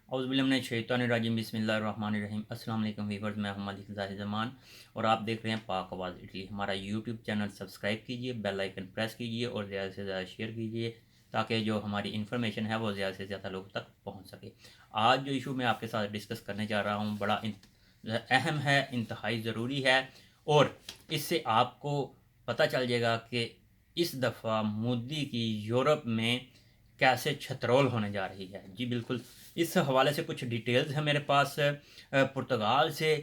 औज़ुबिल्लाहिमिनश्शैतानिर्रजीम बिस्मिल्लाहिर्रहमानिर्रहीम। अस्सलाम वालेकुम वीवर्स, मैं हूं मलिक ज़ाहिर ज़मान और आप देख रहे हैं पाक आवाज़ इटली। हमारा यूट्यूब चैनल सब्सक्राइब कीजिए, बेल आइकन प्रेस कीजिए और ज़्यादा से ज़्यादा शेयर कीजिए ताकि जो हमारी इन्फॉर्मेशन है वो ज़्यादा से ज़्यादा लोगों तक पहुंच सके। आज जो इशू मैं आपके साथ डिस्कस करने जा रहा हूँ बड़ा अहम है, इंतहाई ज़रूरी है और इससे आपको पता चल जाएगा कि इस दफ़ा मोदी की यूरोप में कैसे छतरोल होने जा रही है। जी बिल्कुल, इस हवाले से कुछ डिटेल्स हैं मेरे पास पुर्तगाल से,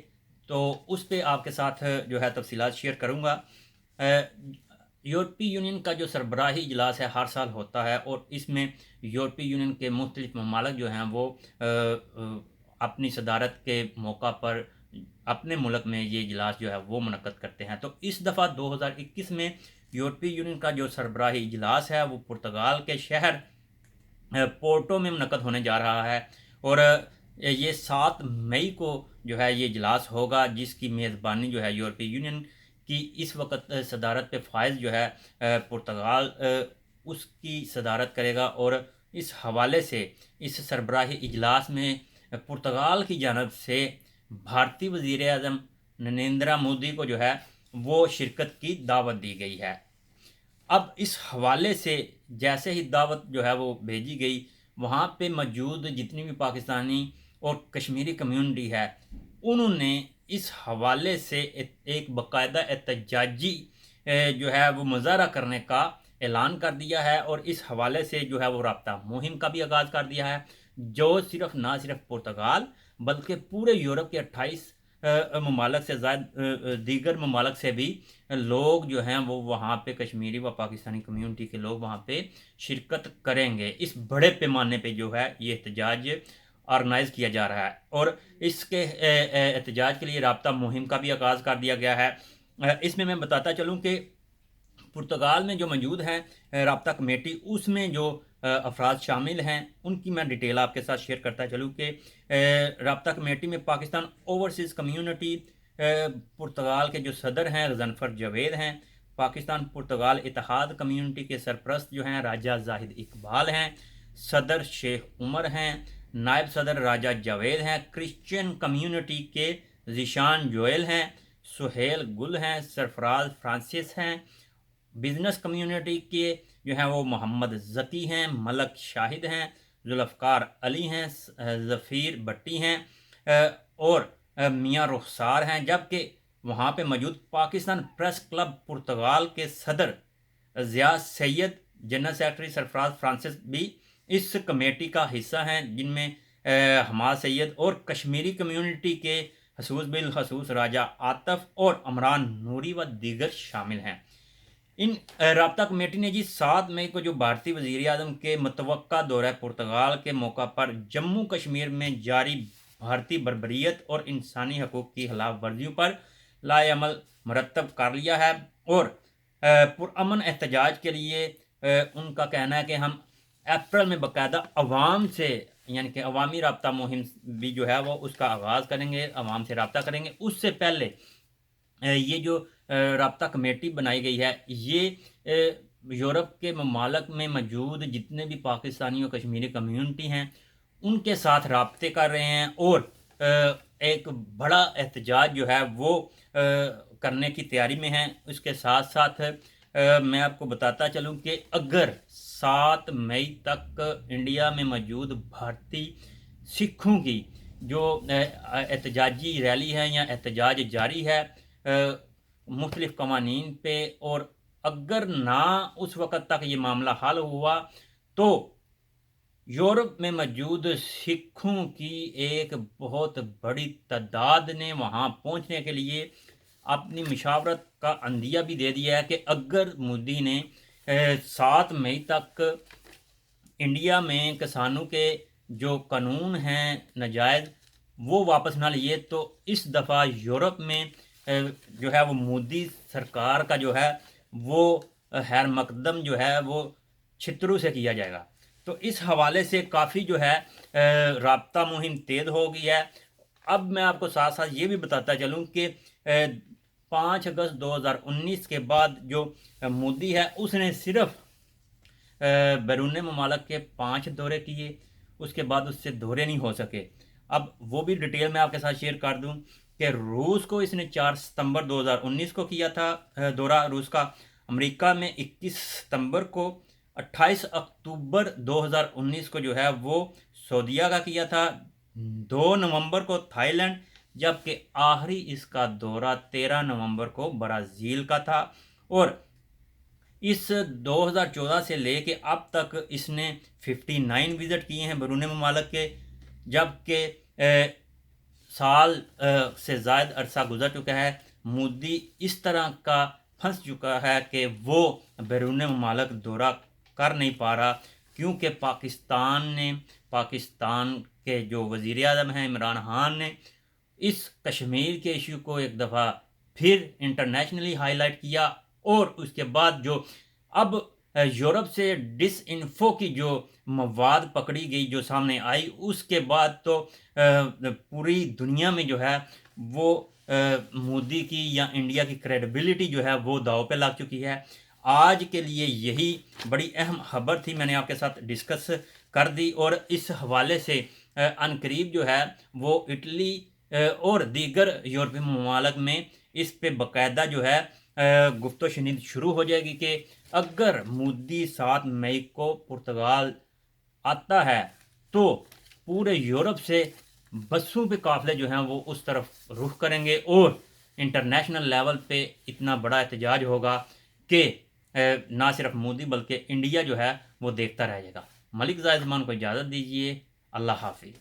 तो उस पे आपके साथ जो है तफसीलात शेयर करूँगा। यूरोपीय यूनियन का जो सरबराही इजलास है हर साल होता है और इसमें यूरोपीय यूनियन के मुख्तलिफ ममालिक जो हैं वो अपनी सदारत के मौका पर अपने मुल्क में ये इजलास जो है वो मुनक्कद करते हैं। तो इस दफ़ा 2021 में यूरोपीय यूनियन का जो सरबराही इजलास है वो पुर्तगाल के शहर पोर्टो में मुनक्कद होने जा रहा है और ये 7 मई को जो है ये इजलास होगा, जिसकी मेज़बानी जो है यूरोपीय यूनियन की इस वक्त सदारत पे फाइज जो है पुर्तगाल उसकी सदारत करेगा। और इस हवाले से इस सरबराही इजलास में पुर्तगाल की जानब से भारतीय वज़ीर आज़म नरेंद्र मोदी को जो है वो शिरकत की दावत दी गई है। अब इस हवाले से जैसे ही दावत जो है वो भेजी गई, वहाँ पे मौजूद जितनी भी पाकिस्तानी और कश्मीरी कम्युनिटी है उन्होंने इस हवाले से एक बाकायदा एहतजाजी जो है वो मुजाहरा करने का ऐलान कर दिया है और इस हवाले से जो है वो राब्ता मुहिम का भी आगाज़ कर दिया है, जो ना सिर्फ पुर्तगाल बल्कि पूरे यूरोप के 28 ममालक से ज़्यादा दीगर ममालक से भी लोग जो हैं वो वहाँ पे कश्मीरी व पाकिस्तानी कम्युनिटी के लोग वहाँ पे शिरकत करेंगे। इस बड़े पैमाने पे जो है ये एहतजाज ऑर्गेनाइज़ किया जा रहा है और इसके एहतजाज के लिए राब्ता मुहिम का भी आगाज़ कर दिया गया है। इसमें मैं बताता चलूँ कि पुर्तगाल में जो मौजूद हैं राब्ता कमेटी, उसमें जो अफराद शामिल हैं उनकी मैं डिटेल आपके साथ शेयर करता चलूँ कि राब्ता कमेटी में पाकिस्तान ओवरसीज़ कम्युनिटी पुर्तगाल के जो सदर हैं गजनफर जावेद हैं, पाकिस्तान पुर्तगाल इत्तेहाद कम्युनिटी के सरपरस्त जो हैं राजा जाहिद इकबाल हैं, सदर शेख उमर हैं, नायब सदर राजा जावेद हैं, क्रिश्चियन कम्युनिटी के ज़ीशान जोएल हैं, सुहेल गुल हैं, सरफराज फ्रांसिस हैं, बिज़नेस कम्युनिटी के जो हैं वो मोहम्मद ज़की हैं, मलक शाहिद हैं, जुल्फ़कार अली हैं, ज़फ़ीर भट्टी हैं और मियाँ रुखसार हैं। जबकि वहाँ पे मौजूद पाकिस्तान प्रेस क्लब पुर्तगाल के सदर Zia Syed, general secretary Sarfaraz Francis भी इस कमेटी का हिस्सा हैं, जिनमें हमाद सैयद और कश्मीरी कम्युनिटी के हसूस बिल हसूस राजा आतफ और अमरान नूरी व दीगर शामिल हैं। इन राब्ता कमेटी ने जी 7 मई को जो भारतीय वज़ीर आज़म के मुतवक्का दौरा पुर्तगाल के मौका पर जम्मू कश्मीर में जारी भारतीय बर्बरियत और इंसानी हकूक़ की खिलाफ वर्जियों पर लाएअमल मरतब कर लिया है और पुरअमन एहतजाज के लिए उनका कहना है कि हम अप्रैल में बाकायदा अवाम से यानी कि अवामी राब्ता मुहिम भी जो है वो उसका आगाज़ करेंगे, अवाम से राब्ता करेंगे। उससे पहले ये जो राब्ता कमेटी बनाई गई है ये यूरोप के ममालक में मौजूद जितने भी पाकिस्तानी और कश्मीरी कम्युनिटी हैं उनके साथ राब्ते कर रहे हैं और एक बड़ा एहतजाज जो है वो करने की तैयारी में है। उसके साथ साथ मैं आपको बताता चलूँ कि अगर 7 मई तक इंडिया में मौजूद भारतीय सिखों की जो एहतजाजी रैली है या एहतजाज जारी है मुख्तलिफ कवानीन पे, और अगर ना उस वक़्त तक ये मामला हल हुआ तो यूरोप में मौजूद सिखों की एक बहुत बड़ी तादाद ने वहाँ पहुँचने के लिए अपनी मशावरत का अंदिया भी दे दिया है कि अगर मोदी ने 7 मई तक इंडिया में किसानों के जो कानून हैं नाजायज़ वो वापस ना लिए तो इस दफ़ा यूरोप में जो है वो मोदी सरकार का जो है वो खैर मकदम जो है वो छितरू से किया जाएगा। तो इस हवाले से काफ़ी जो है राब्ता मुहिम तेज़ हो गई है। अब मैं आपको साथ साथ ये भी बताता चलूँ कि 5 अगस्त 2019 के बाद जो मोदी है उसने सिर्फ बैरून ममालक के 5 दौरे किए। اس کے بعد اس سے دورے نہیں ہو سکے۔ اب وہ بھی ڈیٹیل میں آپ کے ساتھ شیئر کر دوں کہ روس کو اس نے 4 ستمبر 2019 کو کیا تھا دورہ روس کا، امریکہ میں 21 ستمبر کو، 28 اکتوبر 2019 کو جو ہے وہ سعودیہ کا کیا تھا، 2 نومبر کو تھائی لینڈ، جبکہ آخری اس کا دورہ 13 نومبر کو برازیل کا تھا۔ اور اس 2014 سے لے کے اب تک اس نے 59 وزٹ کیے ہیں بیرون ممالک کے، جبکہ سال سے زائد عرصہ گزر چکا ہے۔ مودی اس طرح کا پھنس چکا ہے کہ وہ بیرون ممالک دورہ کر نہیں پا رہا، کیونکہ پاکستان کے جو وزیر اعظم ہیں عمران خان نے اس کشمیر کے ایشو کو ایک دفعہ پھر انٹرنیشنلی ہائی لائٹ کیا، اور اس کے بعد جو اب یورپ سے ڈس انفو کی جو مواد پکڑی گئی، جو سامنے آئی، اس کے بعد تو پوری دنیا میں جو ہے وہ مودی کی یا انڈیا کی کریڈیبلٹی جو ہے وہ داؤ پہ لگ چکی ہے۔ آج کے لیے یہی بڑی اہم خبر تھی، میں نے آپ کے ساتھ ڈسکس کر دی، اور اس حوالے سے عنقریب جو ہے وہ اٹلی اور دیگر یورپی ممالک میں اس پہ باقاعدہ جو ہے گفت و شنید شروع ہو جائے گی کہ اگر مودی 7 مئی کو پرتگال آتا ہے تو پورے یورپ سے بسوں پہ قافلے جو ہیں وہ اس طرف رخ کریں گے، اور انٹرنیشنل لیول پہ اتنا بڑا احتجاج ہوگا کہ نہ صرف مودی بلکہ انڈیا جو ہے وہ دیکھتا رہ جائے گا۔ ملک زاہد زمان کو اجازت دیجیے، اللہ حافظ۔